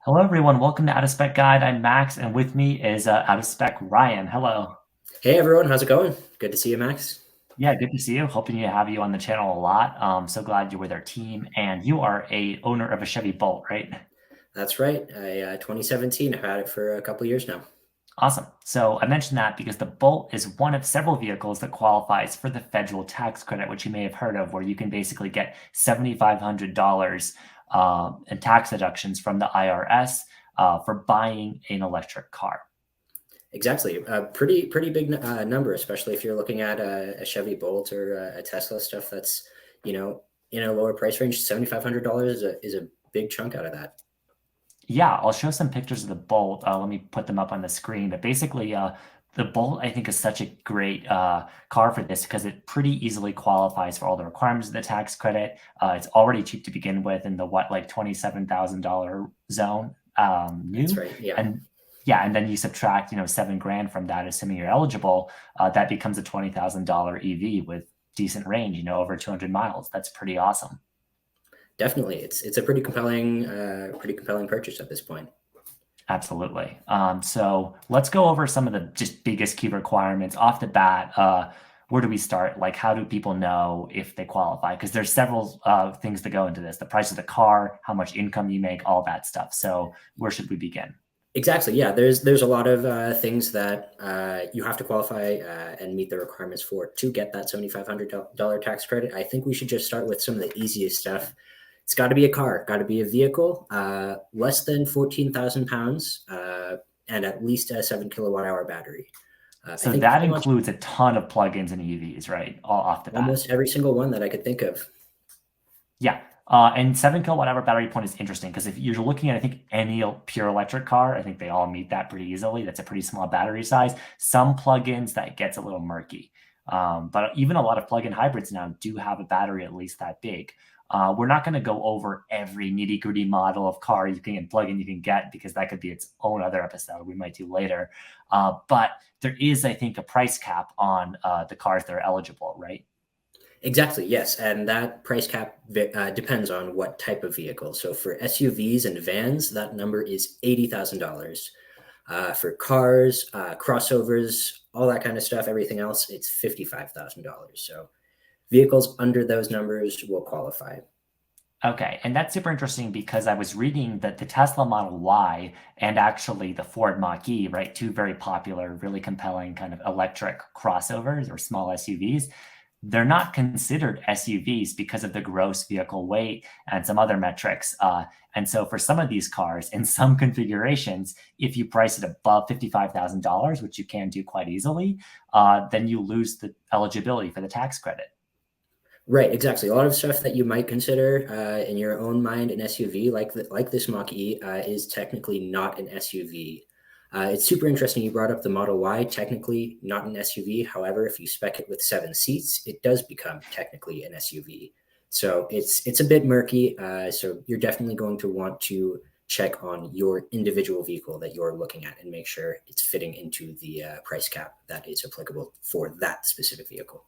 Hello, everyone. Welcome to Out of Spec Guide. I'm Max, and with me is Out of Spec Ryan. Hello. Hey everyone, how's it going? Good to see you, Max. Yeah, good to see you. Hoping to have you on the channel a lot. So glad you're with our team, and you are a owner of a Chevy Bolt, right? That's right. 2017. I've had it for a couple years now. Awesome. So I mentioned that because the Bolt is one of several vehicles that qualifies for the federal tax credit, which you may have heard of, where you can basically get $7,500 in tax deductions from the IRS for buying an electric car. Exactly. A pretty big number, especially if you're looking at a Chevy Bolt or a Tesla stuff that's, in a lower price range. $7,500 is a big chunk out of that. Yeah, I'll show some pictures of the Bolt. Let me put them up on the screen. But basically, the Bolt, I think, is such a great car for this because it pretty easily qualifies for all the requirements of the tax credit. It's already cheap to begin with in the like $27,000 zone That's new. right. Yeah. And yeah, and then you subtract, $7,000 from that, assuming you're eligible. That becomes a $20,000 EV with decent range, over 200 miles. That's pretty awesome. Definitely. It's a pretty compelling purchase at this point. Absolutely. So let's go over some of the just biggest key requirements off the bat. Where do we start? Like, how do people know if they qualify? Because there's several things that go into this: the price of the car, how much income you make, all that stuff. So where should we begin? Exactly. Yeah. There's a lot of things that you have to qualify and meet the requirements for to get that $7,500 tax credit. I think we should just start with some of the easiest stuff. It's got to be a car, got to be a vehicle, less than 14,000 pounds, and at least a 7 kilowatt hour battery. I So think that pretty much includes a ton of plugins and EVs, right? All off the bat. almost every single one that I could think of. Yeah. And 7 kilowatt hour battery point is interesting because if you're looking at, I think, any pure electric car, I think they all meet that pretty easily. That's a pretty small battery size. Some plugins that gets a little murky. But even a lot of plug-in hybrids now do have a battery at least that big. We're not going to go over every nitty-gritty model of car you can plug-in you can get because that could be its own other episode we might do later. But there is, I think, a price cap on the cars that are eligible, right? Exactly, yes. And that price cap depends on what type of vehicle. So for SUVs and vans, that number is $80,000. For cars, crossovers, all that kind of stuff, everything else, it's $55,000. So vehicles under those numbers will qualify. Okay, and that's super interesting because I was reading that the Tesla Model Y and actually the Ford Mach-E, right, two very popular, really compelling kind of electric crossovers or small SUVs, they're not considered SUVs because of the gross vehicle weight and some other metrics. And so for some of these cars in some configurations, if you price it above $55,000, which you can do quite easily, then you lose the eligibility for the tax credit. Right, exactly. A lot of stuff that you might consider in your own mind an SUV, like this Mach-E, is technically not an SUV. It's super interesting you brought up the Model Y, technically not an SUV. However, if you spec it with 7 seats, it does become technically an SUV. So it's a bit murky. So you're definitely going to want to check on your individual vehicle that you're looking at and make sure it's fitting into the price cap that is applicable for that specific vehicle.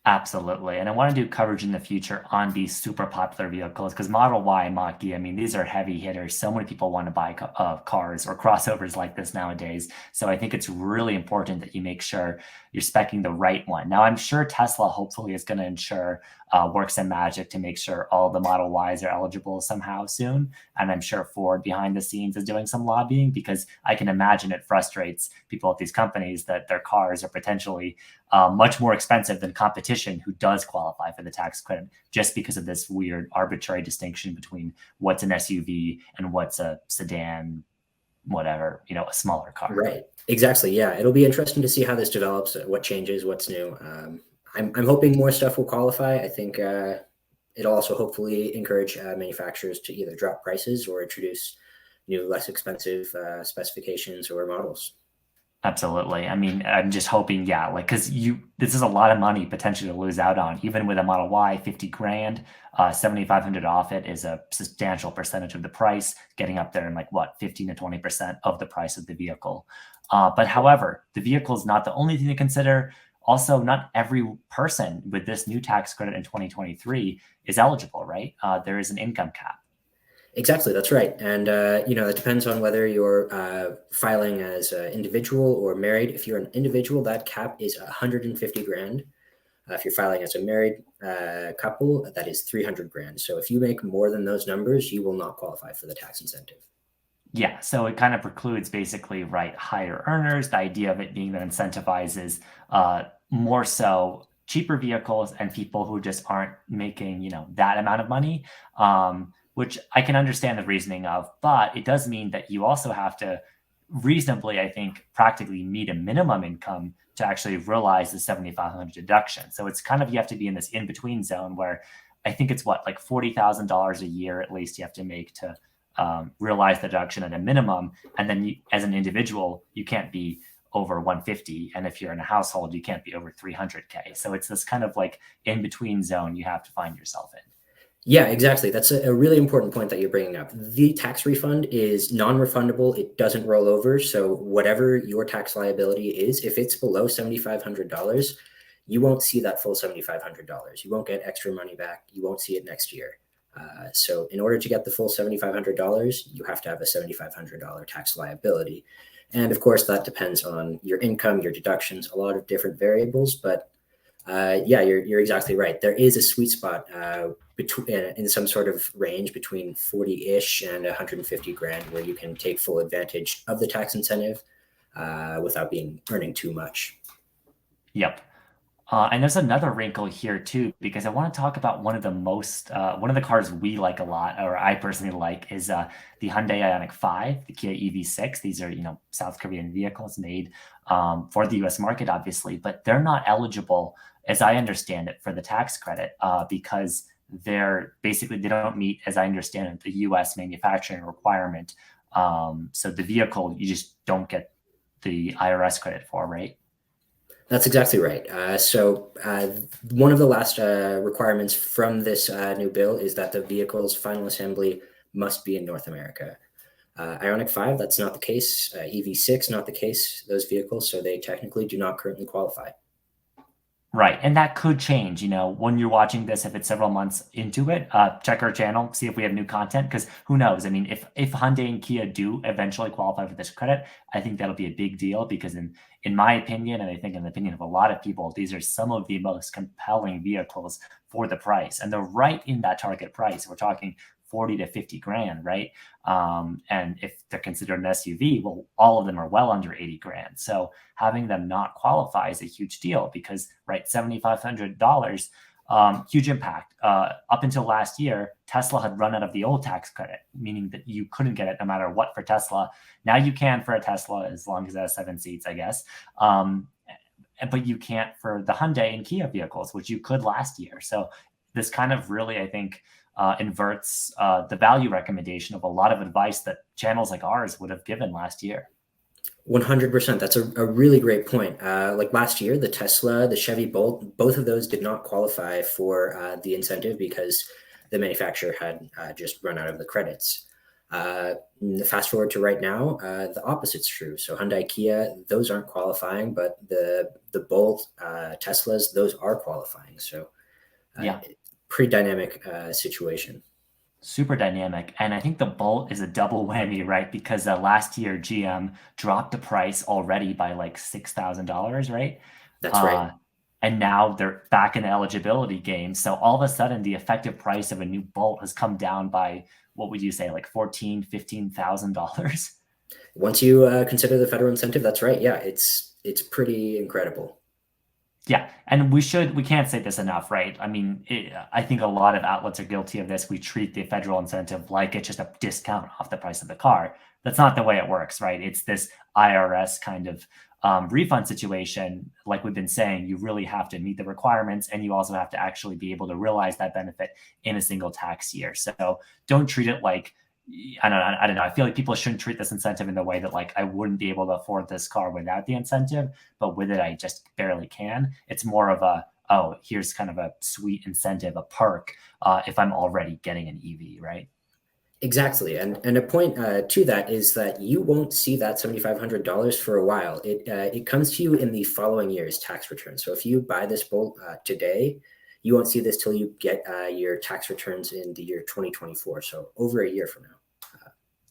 Absolutely. And I want to do coverage in the future on these super popular vehicles because Model Y, Mach-E, I mean, these are heavy hitters. So many people want to buy cars or crossovers like this nowadays. So I think it's really important that you make sure you're specing the right one. Now, I'm sure Tesla hopefully is going to ensure work some magic to make sure all the Model Ys are eligible somehow soon. And I'm sure Ford behind the scenes is doing some lobbying because I can imagine it frustrates people at these companies that their cars are potentially much more expensive than competition who does qualify for the tax credit just because of this weird arbitrary distinction between what's an SUV and what's a sedan, whatever, a smaller car. Right. Exactly. Yeah. It'll be interesting to see how this develops, what changes, what's new. I'm hoping more stuff will qualify. I think it'll also hopefully encourage manufacturers to either drop prices or introduce new, less expensive specifications or models. Absolutely. I mean, I'm just hoping, yeah, like, because this is a lot of money potentially to lose out on, even with a Model Y, 50 grand, 7,500 off it is a substantial percentage of the price, getting up there in like what, 15 to 20% of the price of the vehicle. But however, the vehicle is not the only thing to consider. also not every person with this new tax credit in 2023 is eligible, right? There is an income cap. Exactly, that's right. And it depends on whether you're filing as an individual or married. If you're an individual, that cap is 150 grand. If you're filing as a married couple, that is 300 grand. So if you make more than those numbers, you will not qualify for the tax incentive. Yeah, so it kind of precludes basically, right, higher earners. The idea of it being that incentivizes more so cheaper vehicles and people who just aren't making, that amount of money, which I can understand the reasoning of, but it does mean that you also have to reasonably, I think, practically meet a minimum income to actually realize the 7,500 deduction. So it's kind of, you have to be in this in-between zone where I think it's what, like $40,000 a year at least you have to make to realize the deduction at a minimum. And then as an individual, you can't be over 150. And if you're in a household, you can't be over 300K. So it's this kind of like in between zone you have to find yourself in. Yeah, exactly. That's a really important point that you're bringing up. The tax refund is non-refundable. It doesn't roll over. So whatever your tax liability is, if it's below $7,500, you won't see that full $7,500. You won't get extra money back. You won't see it next year. So in order to get the full $7,500, you have to have a $7,500 tax liability. And of course, that depends on your income, your deductions, a lot of different variables. But yeah, you're exactly right. There is a sweet spot in some sort of range between 40-ish and 150 grand where you can take full advantage of the tax incentive without earning too much. Yep. And there's another wrinkle here too, because I want to talk about one of the cars we like a lot, or I personally like, is the Hyundai Ioniq 5, the Kia EV6. These are, South Korean vehicles made for the US market, obviously, but they're not eligible, as I understand it, for the tax credit because they don't meet, as I understand it, the US manufacturing requirement. So the vehicle, you just don't get the IRS credit for, right? That's exactly right. So one of the last requirements from this new bill is that the vehicle's final assembly must be in North America. Ioniq 5, that's not the case. EV6, not the case, those vehicles. So they technically do not currently qualify. Right. And that could change, when you're watching this, if it's several months into it, check our channel, see if we have new content, because who knows? I mean, if Hyundai and Kia do eventually qualify for this credit, I think that'll be a big deal because in my opinion, and I think in the opinion of a lot of people, these are some of the most compelling vehicles for the price. And they're right in that target price. We're talking 40 to 50 grand, right? And if they're considered an SUV, well, all of them are well under 80 grand. So having them not qualify is a huge deal because, right, $7,500, huge impact. Up until last year, Tesla had run out of the old tax credit, meaning that you couldn't get it no matter what for Tesla. Now you can for a Tesla as long as it has 7 seats, I guess. But you can't for the Hyundai and Kia vehicles, which you could last year. So this kind of really, I think, inverts the value recommendation of a lot of advice that channels like ours would have given last year. 100%. That's a really great point. Like last year, the Tesla, the Chevy Bolt, both of those did not qualify for the incentive because the manufacturer had just run out of the credits. Fast forward to right now, the opposite's true. So Hyundai, Kia, those aren't qualifying, but the Bolt, Teslas, those are qualifying. So Yeah. Pretty dynamic situation. Super dynamic. And I think the Bolt is a double whammy, right? Because last year GM dropped the price already by like $6,000, right? That's right. And now they're back in the eligibility game. So all of a sudden, the effective price of a new Bolt has come down by, what would you say, like $14,000, $15,000? Once you consider the federal incentive, that's right. Yeah, it's pretty incredible. Yeah, and we can't say this enough, right? I mean, I think a lot of outlets are guilty of this. We treat the federal incentive like it's just a discount off the price of the car. That's not the way it works, right? It's this IRS kind of refund situation. Like we've been saying, you really have to meet the requirements and you also have to actually be able to realize that benefit in a single tax year. So don't treat it like, I don't know. I feel like people shouldn't treat this incentive in the way that like I wouldn't be able to afford this car without the incentive, but with it, I just barely can. It's more of a, oh, here's kind of a sweet incentive, a perk if I'm already getting an EV, right? Exactly, and a point to that is that you won't see that $7,500 for a while. It comes to you in the following year's tax return. So if you buy this bolt today, you won't see this till you get your tax returns in the year 2024. So over a year from now.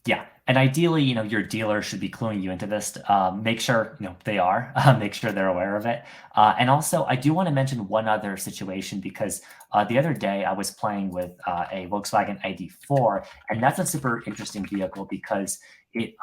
Yeah, and ideally, your dealer should be cluing you into this. Make sure, they are. Make sure they're aware of it. And also, I do want to mention one other situation because the other day I was playing with a Volkswagen ID4, and that's a super interesting vehicle because it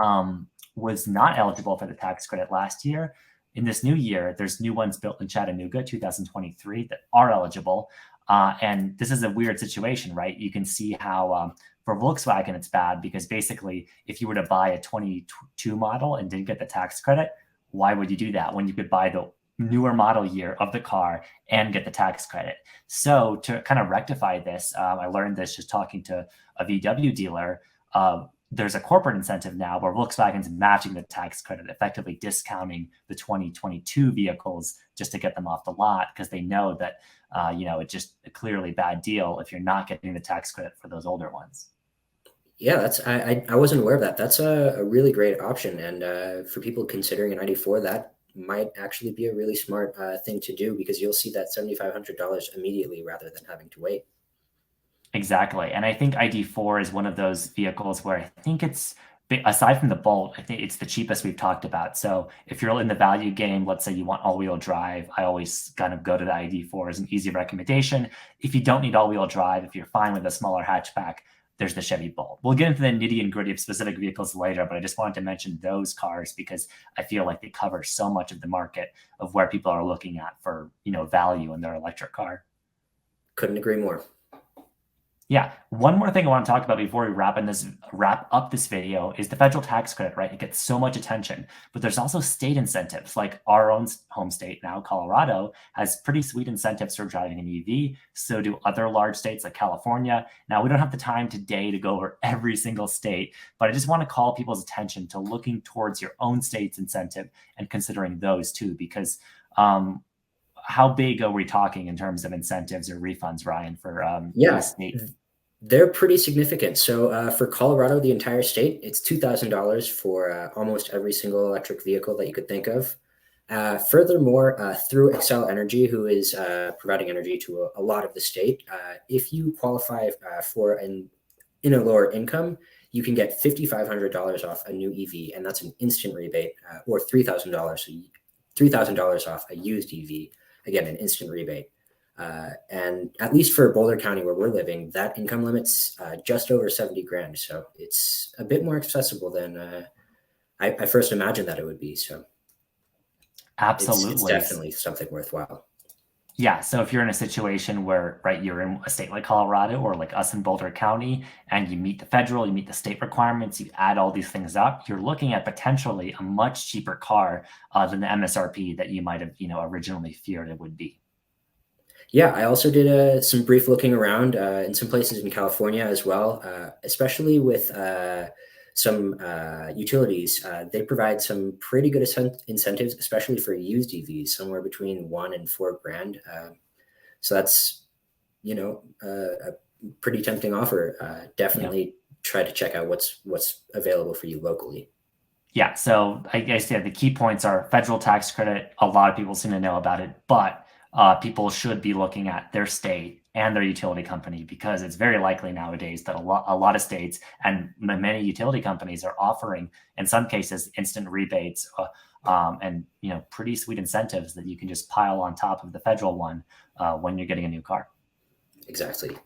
was not eligible for the tax credit last year. In this new year, there's new ones built in Chattanooga, 2023, that are eligible. And this is a weird situation, right? You can see how for Volkswagen, it's bad because basically, if you were to buy a 22 model and didn't get the tax credit, why would you do that when you could buy the newer model year of the car and get the tax credit? So to kind of rectify this, I learned this just talking to a VW dealer. There's a corporate incentive now where Volkswagen's matching the tax credit, effectively discounting the 2022 vehicles just to get them off the lot because they know that it's just a clearly bad deal if you're not getting the tax credit for those older ones. Yeah, I wasn't aware of that. That's a really great option, and for people considering an ID4, that might actually be a really smart thing to do because you'll see that $7,500 immediately rather than having to wait. Exactly. And I think ID4 is one of those vehicles where I think it's, aside from the Bolt, I think it's the cheapest we've talked about. So if you're in the value game, let's say you want all-wheel drive, I always kind of go to the ID4 as an easy recommendation. If you don't need all-wheel drive, if you're fine with a smaller hatchback, there's the Chevy Bolt. We'll get into the nitty and gritty of specific vehicles later, but I just wanted to mention those cars because I feel like they cover so much of the market of where people are looking at for, value in their electric car. Couldn't agree more. Yeah. One more thing I want to talk about before we wrap up this video is the federal tax credit, right? It gets so much attention, but there's also state incentives. Like our own home state now, Colorado, has pretty sweet incentives for driving an EV. So do other large states like California. Now, we don't have the time today to go over every single state, but I just want to call people's attention to looking towards your own state's incentive and considering those too, because how big are we talking in terms of incentives or refunds, Ryan, for Yeah, the state? they're pretty significant. So for Colorado, the entire state, it's $2,000 for almost every single electric vehicle that you could think of. Furthermore, through Xcel Energy, who is providing energy to a lot of the state, if you qualify for in a lower income, you can get $5,500 off a new EV, and that's an instant rebate, or $3,000 off a used EV. Again, an instant rebate. And at least for Boulder County, where we're living, that income limit's just over 70 grand. So it's a bit more accessible than I first imagined that it would be. So it's Absolutely. definitely something worthwhile. Yeah. So if you're in a situation where, right, you're in a state like Colorado or like us in Boulder County, and you meet the federal, you meet the state requirements, you add all these things up, you're looking at potentially a much cheaper car than the MSRP that you might have, originally feared it would be. Yeah, I also did some brief looking around in some places in California as well, especially with some utilities. They provide some pretty good incentives, especially for used EVs, somewhere between 1 and 4 grand. So that's, a pretty tempting offer. Definitely try to check out what's available for you locally. Yeah. So I guess, the key points are federal tax credit. A lot of people seem to know about it, but people should be looking at their state and their utility company because it's very likely nowadays that a lot of states and many utility companies are offering, in some cases, instant rebates and pretty sweet incentives that you can just pile on top of the federal one when you're getting a new car. Exactly.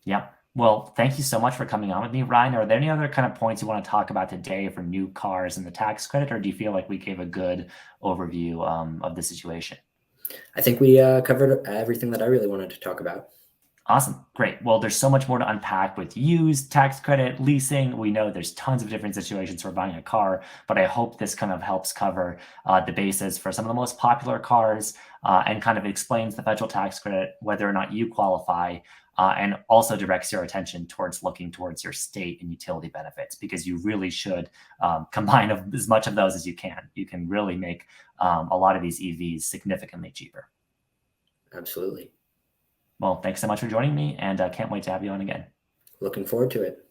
Yeah. Well, thank you so much for coming on with me, Ryan. Are there any other kind of points you want to talk about today for new cars and the tax credit, or do you feel like we gave a good overview of the situation? I think we covered everything that I really wanted to talk about. Awesome. Great. Well, there's so much more to unpack with used, tax credit, leasing. We know there's tons of different situations for buying a car, but I hope this kind of helps cover the basis for some of the most popular cars and kind of explains the federal tax credit, whether or not you qualify, and also directs your attention towards looking towards your state and utility benefits because you really should combine as much of those as you can. You can really make a lot of these EVs significantly cheaper. Absolutely. Well, thanks so much for joining me, and can't wait to have you on again. Looking forward to it.